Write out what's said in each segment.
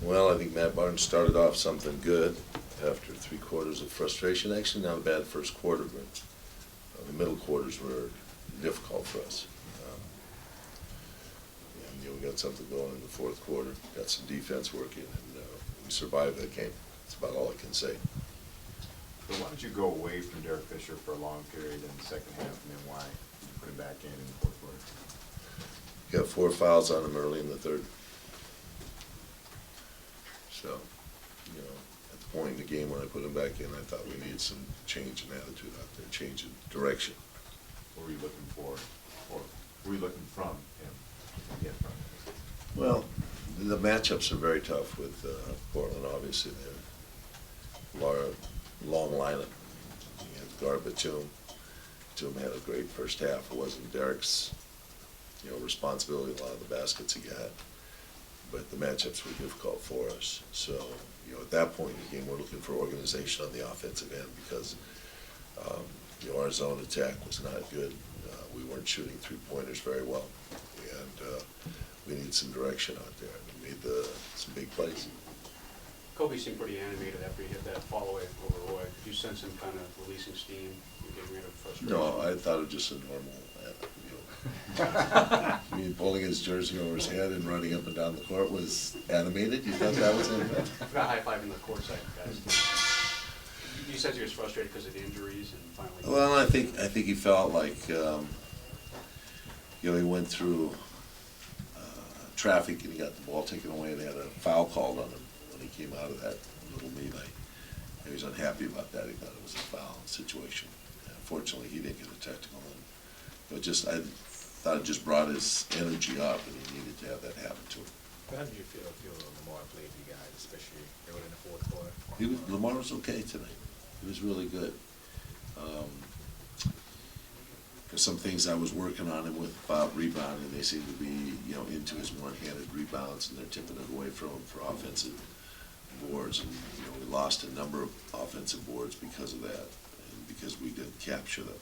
Well, I think Matt Barnes started off something good after 3 quarters of frustration. Actually, not a bad first quarter, but the middle quarters were difficult for us. And we got something going in the fourth quarter, got some defense working, and we survived that game. That's about all I can say. So why did you go away from Derek Fisher for a long period in the second half, and then why did you put him back in the fourth quarter? Got 4 fouls on him early in the third. So, at the point in the game when I put him back in, I thought we needed some change in attitude out there, change in direction. What were you looking for, or were you looking from him to get from him? Well, the matchups are very tough with Portland, obviously. They're long lineup. You had guard Batum. Batum had a great first half. It wasn't Derek's responsibility, a lot of the baskets he got. But the matchups were difficult for us. So, at that point in the game, we're looking for organization on the offensive end because, our zone attack was not good. We weren't shooting 3-pointers very well. And we need some direction out there. We made some big plays. Kobe seemed pretty animated after he hit that fall away over Roy. Did you sense him kind of releasing steam and getting rid of frustration? No, I thought it was just a normal, pulling his jersey over his head and running up and down the court was animated? You thought that was animated? About high-fiving the courtside guys. You said he was frustrated because of the injuries and finally... Well, I think he felt like, he went through traffic and he got the ball taken away and they had a foul called on him when he came out of that little melee. He was unhappy about that. He thought it was a foul situation. Fortunately, he didn't get a technical. But I thought it just brought his energy up, and he needed to have that happen to him. How did you feel Lamar played you guys, especially early in the fourth quarter? Lamar was okay tonight. He was really good. There's some things I was working on him with about rebounding. They seem to be, into his one-handed rebounds, and they're tipping it away from him for offensive boards. And we lost a number of offensive boards because of that, and because we didn't capture them.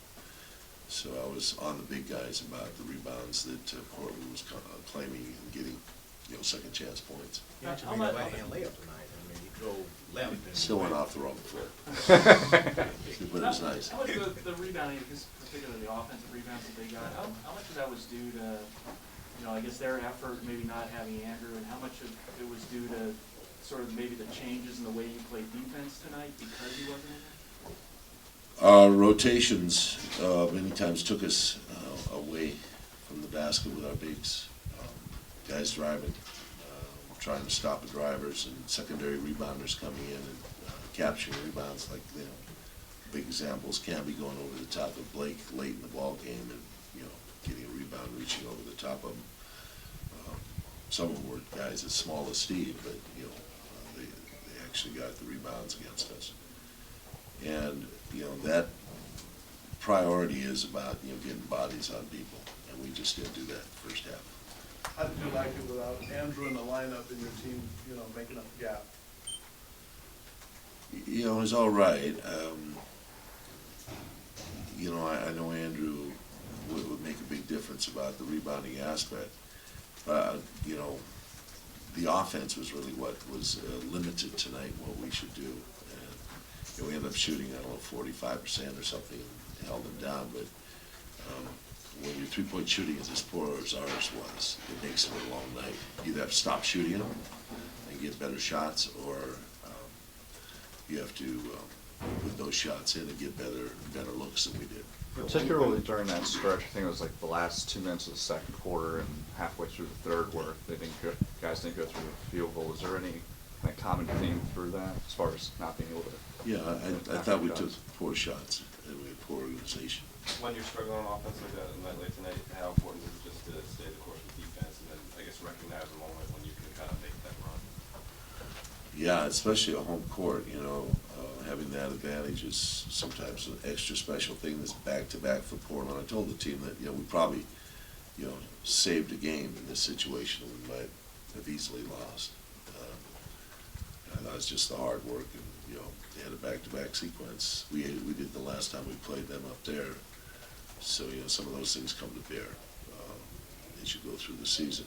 So I was on the big guys about the rebounds that Portland was claiming and getting, second chance points. He actually made a right-hand layup tonight. I mean, he drove left. And Still went off the wrong foot. But it was nice. How much of the rebounding, particularly the offensive rebounds that they got, how much of that was due to, I guess their effort, maybe not having Andrew, and how much of it was due to sort of maybe the changes in the way you played defense tonight because he wasn't in there? Rotations many times took us away from the basket with our bigs. Guys driving, trying to stop the drivers, and secondary rebounders coming in and capturing rebounds. Like big examples, Camby going over the top of Blake late in the ball game and getting a rebound, reaching over the top of him. Some of them were guys as small as Steve, but they actually got the rebounds against us. And that priority is about getting bodies on people, and we just didn't do that in the first half. How did you like it without Andrew in the lineup and your team, making up the gap? It was all right. I know Andrew would make a big difference about the rebounding aspect, but the offense was really what was limited tonight. What we should do. We ended up shooting, 45% or something, and held them down. But when your 3-point shooting is as poor as ours was, it makes it a long night. You either have to stop shooting them and get better shots, or you have to put those shots in and get better looks than we did. Particularly during that stretch, I think it was like the last 2 minutes of the second quarter and halfway through the third, where guys didn't go through the field goal. Is there any common theme through that as far as not being able to? Yeah, I thought we took poor shots and we had poor organization. When you're struggling on offense like that and like tonight, how important is it just to stay the course with defense and then I guess recognize the moment when you can kind of make that run? Yeah, especially a home court. Having that advantage is sometimes an extra special thing. That's back-to-back for Portland. I told the team that we probably saved a game in this situation. We might have easily lost. And that was just the hard work, and they had a back-to-back sequence. We did the last time we played them up there. So some of those things come to bear as you go through the season.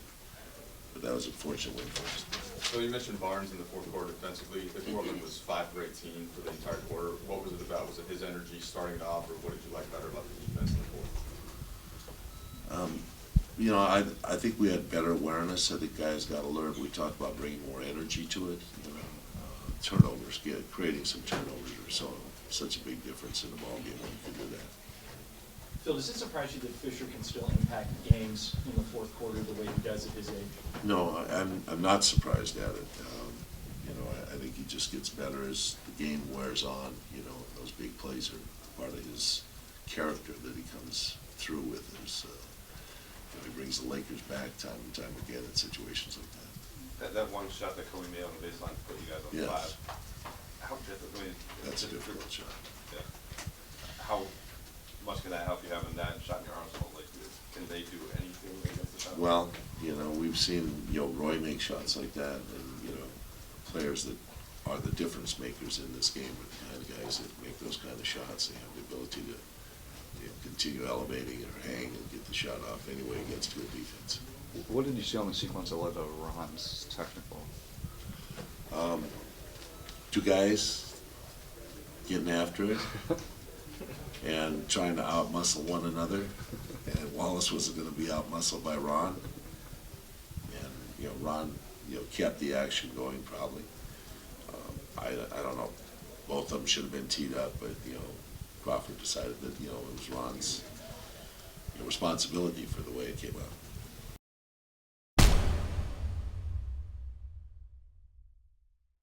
but that was a fortunate win for us. So you mentioned Barnes in the fourth quarter defensively. If Portland was 5 for 18 for the entire quarter, what was it about? Was it his energy starting it off, or what did you like better about the defense in the fourth? You know, I think we had better awareness. I think guys got alert. We talked about bringing more energy to it. You know, turnovers, creating some turnovers are such a big difference in the ballgame when you can do that. Phil, does it surprise you that Fisher can still impact games in the fourth quarter the way he does at his age? No, I'm not surprised at it. You know, I think he just gets better as the game wears on. You know, those big plays are part of his character that he comes through with. You know, he brings the Lakers back time and time again in situations like that. That one shot that Kobe made on the baseline to put you guys on Yes. 5. How difficult? I mean, That's a difficult shot. Yeah. How much can that help you having that shot in your arsenal? Like, can they do anything against the shot? Well, you know, we've seen, you know, Roy make shots like that, and, you know, players that are the difference makers in this game are the kind of guys that make those kind of shots. They have the ability to, you know, continue elevating or hang and get the shot off anyway against good defense. What did you see on the sequence that led to Ron's technical? Two guys getting after it and trying to out-muscle one another, and Wallace wasn't going to be out-muscled by Ron. And, you know, Ron, you know, kept the action going probably. I don't know, both of them should have been teed up, but, you know, Crawford decided that, you know, it was Ron's, you know, responsibility for the way it came out.